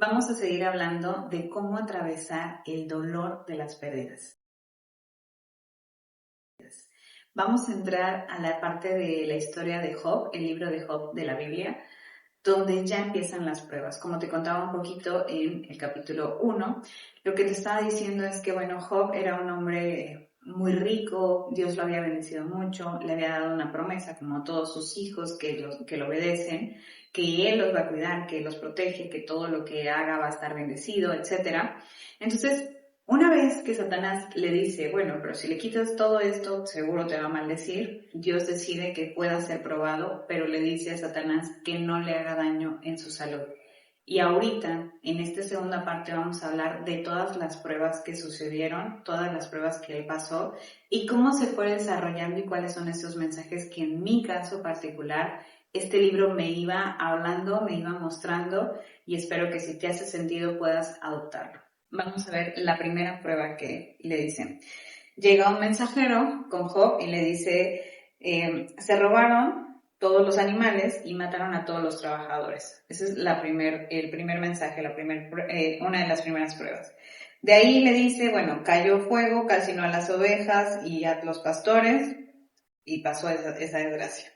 Vamos a seguir hablando de cómo atravesar el dolor de las pérdidas. Vamos a entrar a la parte de la historia de Job, el libro de Job de la Biblia, donde ya empiezan las pruebas. Como te contaba un poquito en el capítulo 1, lo que te estaba diciendo es que, bueno, Job era un hombre muy rico, Dios lo había bendecido mucho, le había dado una promesa, como a todos sus hijos que lo obedecen, que él los va a cuidar, que los protege, que todo lo que haga va a estar bendecido, etc. Entonces, una vez que Satanás le dice, bueno, pero si le quitas todo esto, seguro te va a maldecir, Dios decide que pueda ser probado, pero le dice a Satanás que no le haga daño en su salud. Y ahorita, en esta segunda parte, vamos a hablar de todas las pruebas que sucedieron, todas las pruebas que él pasó y cómo se fue desarrollando y cuáles son esos mensajes que en mi caso particular, este libro me iba hablando, me iba mostrando y espero que si te hace sentido puedas adoptarlo. Vamos a ver la primera prueba que le dicen. Llega un mensajero con Job y le dice, se robaron todos los animales y mataron a todos los trabajadores. Ese es el primer mensaje, una de las primeras pruebas. De ahí le dice, bueno, cayó fuego, calcinó a las ovejas y a los pastores y pasó esa desgracia.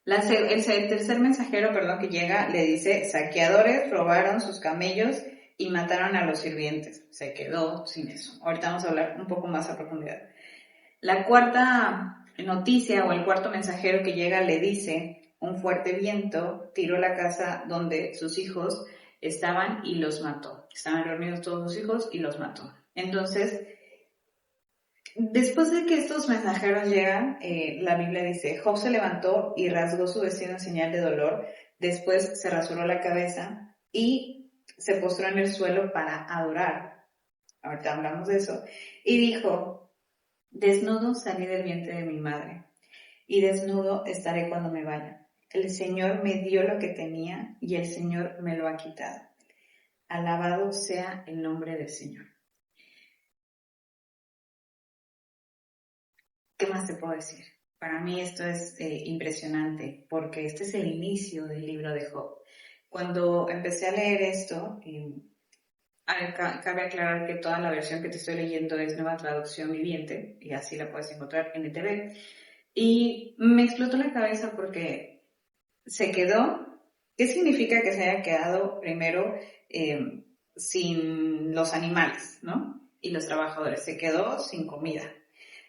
El tercer mensajero, que llega, le dice, saqueadores robaron sus camellos y mataron a los sirvientes. Se quedó sin eso. Ahorita vamos a hablar un poco más a profundidad. La cuarta noticia o el cuarto mensajero que llega le dice, un fuerte viento tiró la casa donde sus hijos estaban y los mató. Estaban reunidos todos sus hijos y los mató. Entonces, después de que estos mensajeros llegan, la Biblia dice, Job se levantó y rasgó su vestido en señal de dolor, después se rasuró la cabeza y se postró en el suelo para adorar. Ahorita hablamos de eso. Y dijo, desnudo salí del vientre de mi madre y desnudo estaré cuando me vaya. El Señor me dio lo que tenía y el Señor me lo ha quitado. Alabado sea el nombre del Señor. ¿Qué más te puedo decir? Para mí esto es impresionante porque este es el inicio del libro de Job. Cuando empecé a leer esto, cabe aclarar que toda la versión que te estoy leyendo es Nueva Traducción Viviente y así la puedes encontrar en NTV. Y me explotó la cabeza porque se quedó. ¿Qué significa que se haya quedado primero sin los animales, ¿no? Y los trabajadores? Se quedó sin comida.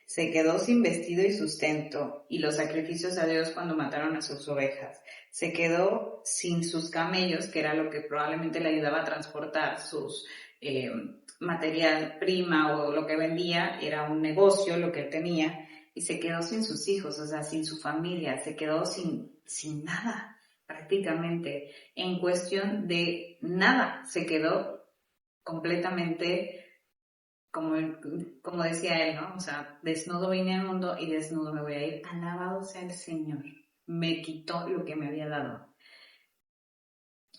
Se quedó sin vestido y sustento y los sacrificios a Dios cuando mataron a sus ovejas. Se quedó sin sus camellos, que era lo que probablemente le ayudaba a transportar sus material prima o lo que vendía, era un negocio lo que él tenía, y se quedó sin sus hijos, o sea, sin su familia, se quedó sin nada prácticamente, en cuestión de nada, se quedó completamente como decía él, ¿no? O sea, desnudo vine al mundo y desnudo me voy a ir. Alabado sea el Señor. Me quitó lo que me había dado.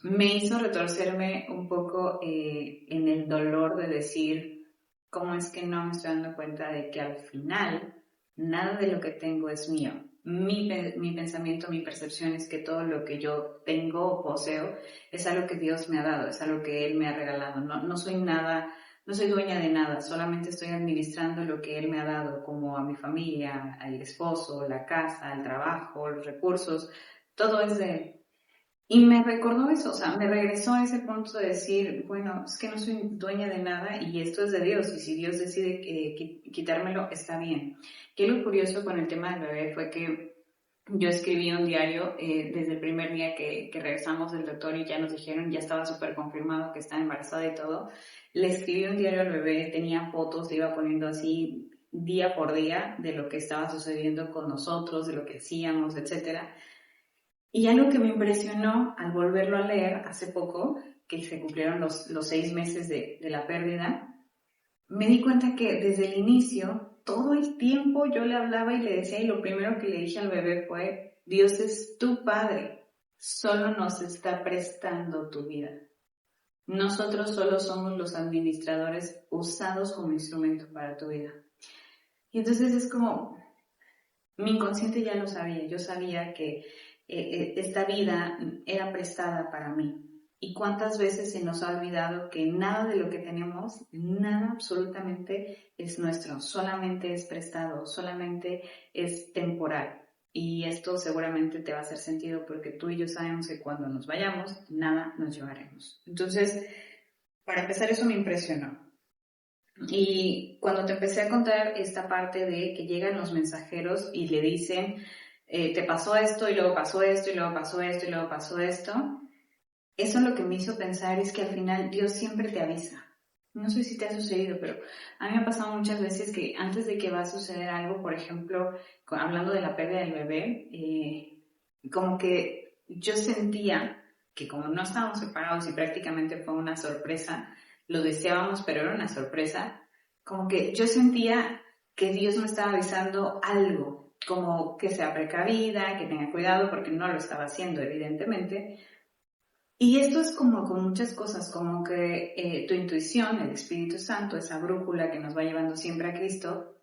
Me hizo retorcerme un poco en el dolor de decir, ¿cómo es que no me estoy dando cuenta de que al final nada de lo que tengo es mío? Mi pensamiento, mi percepción es que todo lo que yo tengo o poseo es algo que Dios me ha dado, es algo que Él me ha regalado. No soy nada, no soy dueña de nada, solamente estoy administrando lo que Él me ha dado, como a mi familia, al esposo, la casa, el trabajo, los recursos, todo es de Él. Y me recordó eso, o sea, me regresó a ese punto de decir, bueno, es que no soy dueña de nada y esto es de Dios, y si Dios decide quitármelo, está bien. Que lo curioso con el tema del bebé fue que yo escribí un diario desde el primer día que regresamos del doctor y ya nos dijeron, ya estaba súper confirmado que estaba embarazada y todo. Le escribí un diario al bebé, tenía fotos, le iba poniendo así día por día de lo que estaba sucediendo con nosotros, de lo que hacíamos, etcétera. Y algo que me impresionó al volverlo a leer hace poco, que se cumplieron los 6 meses de la pérdida, me di cuenta que desde el inicio, todo el tiempo yo le hablaba y le decía, y lo primero que le dije al bebé fue, Dios es tu Padre, solo nos está prestando tu vida. Nosotros solo somos los administradores usados como instrumento para tu vida. Y entonces es como, mi inconsciente ya lo sabía, yo sabía que esta vida era prestada para mí. ¿Y cuántas veces se nos ha olvidado que nada de lo que tenemos, nada absolutamente es nuestro, solamente es prestado, solamente es temporal? Y esto seguramente te va a hacer sentido porque tú y yo sabemos que cuando nos vayamos, nada nos llevaremos. Entonces, para empezar, eso me impresionó. Y cuando te empecé a contar esta parte de que llegan los mensajeros y le dicen, te pasó esto y luego pasó esto y luego pasó esto y luego pasó esto, eso lo que me hizo pensar es que al final Dios siempre te avisa. No sé si te ha sucedido, pero a mí me ha pasado muchas veces que antes de que va a suceder algo, por ejemplo, hablando de la pérdida del bebé, como que yo sentía que como no estábamos separados y prácticamente fue una sorpresa, lo deseábamos, pero era una sorpresa, como que yo sentía que Dios me estaba avisando algo, como que sea precavida, que tenga cuidado, porque no lo estaba haciendo, evidentemente. Y esto es como con muchas cosas, como que tu intuición, el Espíritu Santo, esa brújula que nos va llevando siempre a Cristo,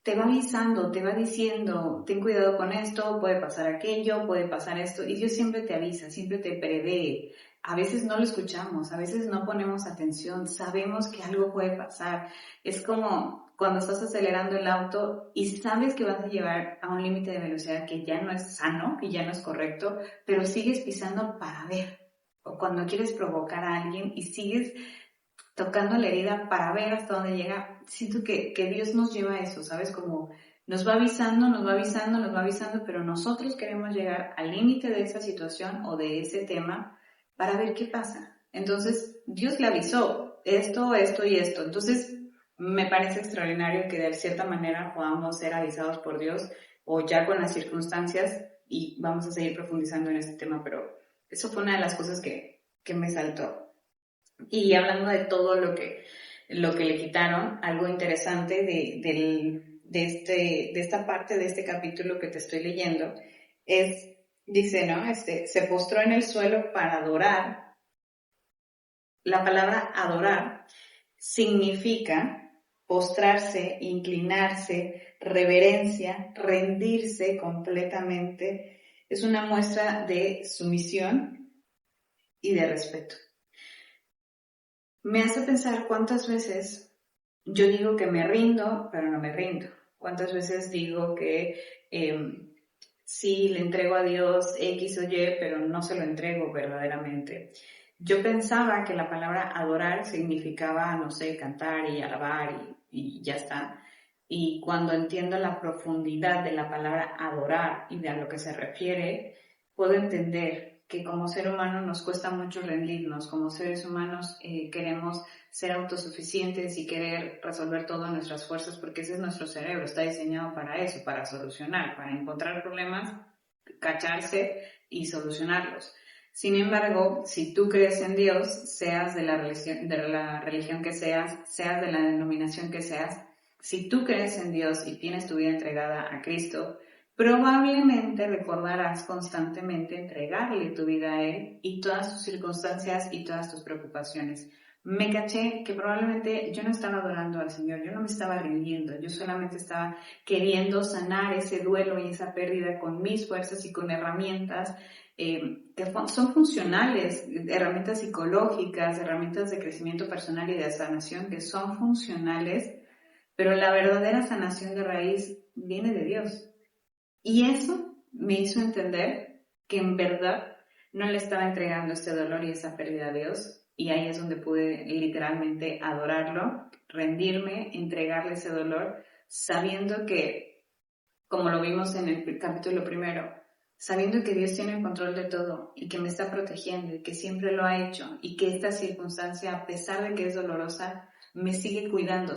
te va avisando, te va diciendo, ten cuidado con esto, puede pasar aquello, puede pasar esto, y Dios siempre te avisa, siempre te prevé. A veces no lo escuchamos, a veces no ponemos atención, sabemos que algo puede pasar. Es como cuando estás acelerando el auto y sabes que vas a llevar a un límite de velocidad que ya no es sano, que ya no es correcto, pero sigues pisando para ver. O cuando quieres provocar a alguien y sigues tocando la herida para ver hasta dónde llega. Siento que Dios nos lleva a eso, ¿sabes? Como nos va avisando, nos va avisando, nos va avisando, pero nosotros queremos llegar al límite de esa situación o de ese tema para ver qué pasa. Entonces, Dios le avisó esto, esto y esto. Entonces, me parece extraordinario que de cierta manera podamos ser avisados por Dios o ya con las circunstancias, y vamos a seguir profundizando en este tema, pero eso fue una de las cosas que me saltó. Y hablando de todo lo que le quitaron, algo interesante de esta parte de este capítulo que te estoy leyendo es, dice, ¿no? Se postró en el suelo para adorar. La palabra adorar significa postrarse, inclinarse, reverencia, rendirse completamente. Es una muestra de sumisión y de respeto. Me hace pensar cuántas veces yo digo que me rindo, pero no me rindo. Cuántas veces digo que sí le entrego a Dios X o Y, pero no se lo entrego verdaderamente. Yo pensaba que la palabra adorar significaba, no sé, cantar y alabar y ya está. Y cuando entiendo la profundidad de la palabra adorar y de a lo que se refiere, puedo entender que como ser humano nos cuesta mucho rendirnos, como seres humanos queremos ser autosuficientes y querer resolver todo en nuestras fuerzas, porque ese es nuestro cerebro, está diseñado para eso, para solucionar, para encontrar problemas, cacharse y solucionarlos. Sin embargo, si tú crees en Dios, seas de la religión que seas, seas de la denominación que seas, si tú crees en Dios y tienes tu vida entregada a Cristo, probablemente recordarás constantemente entregarle tu vida a Él y todas tus circunstancias y todas tus preocupaciones. Me caché que probablemente yo no estaba adorando al Señor, yo no me estaba rindiendo, yo solamente estaba queriendo sanar ese duelo y esa pérdida con mis fuerzas y con herramientas que son funcionales, herramientas psicológicas, herramientas de crecimiento personal y de sanación que son funcionales, pero la verdadera sanación de raíz viene de Dios. Y eso me hizo entender que en verdad no le estaba entregando este dolor y esa pérdida a Dios. Y ahí es donde pude literalmente adorarlo, rendirme, entregarle ese dolor, sabiendo que, como lo vimos en el capítulo primero, sabiendo que Dios tiene el control de todo y que me está protegiendo y que siempre lo ha hecho y que esta circunstancia, a pesar de que es dolorosa, me sigue cuidando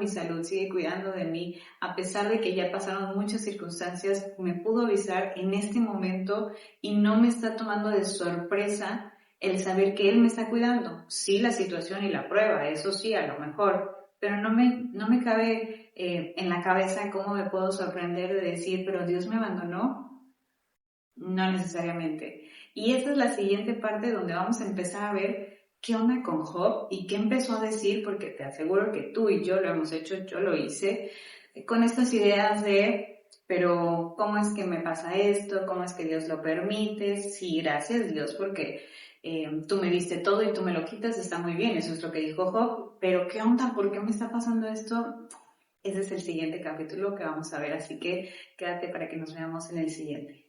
mi salud, sigue cuidando de mí, a pesar de que ya pasaron muchas circunstancias, me pudo avisar en este momento y no me está tomando de sorpresa el saber que Él me está cuidando. Sí, la situación y la prueba, eso sí, a lo mejor, pero no me cabe en la cabeza cómo me puedo sorprender de decir, pero Dios me abandonó. No necesariamente. Y esa es la siguiente parte donde vamos a empezar a ver qué onda con Job y qué empezó a decir, porque te aseguro que tú y yo lo hemos hecho, yo lo hice, con estas ideas de pero ¿cómo es que me pasa esto? ¿Cómo es que Dios lo permite? Sí, gracias Dios, porque tú me diste todo y tú me lo quitas, está muy bien, eso es lo que dijo Job, pero ¿qué onda? ¿Por qué me está pasando esto? Ese es el siguiente capítulo que vamos a ver, así que quédate para que nos veamos en el siguiente.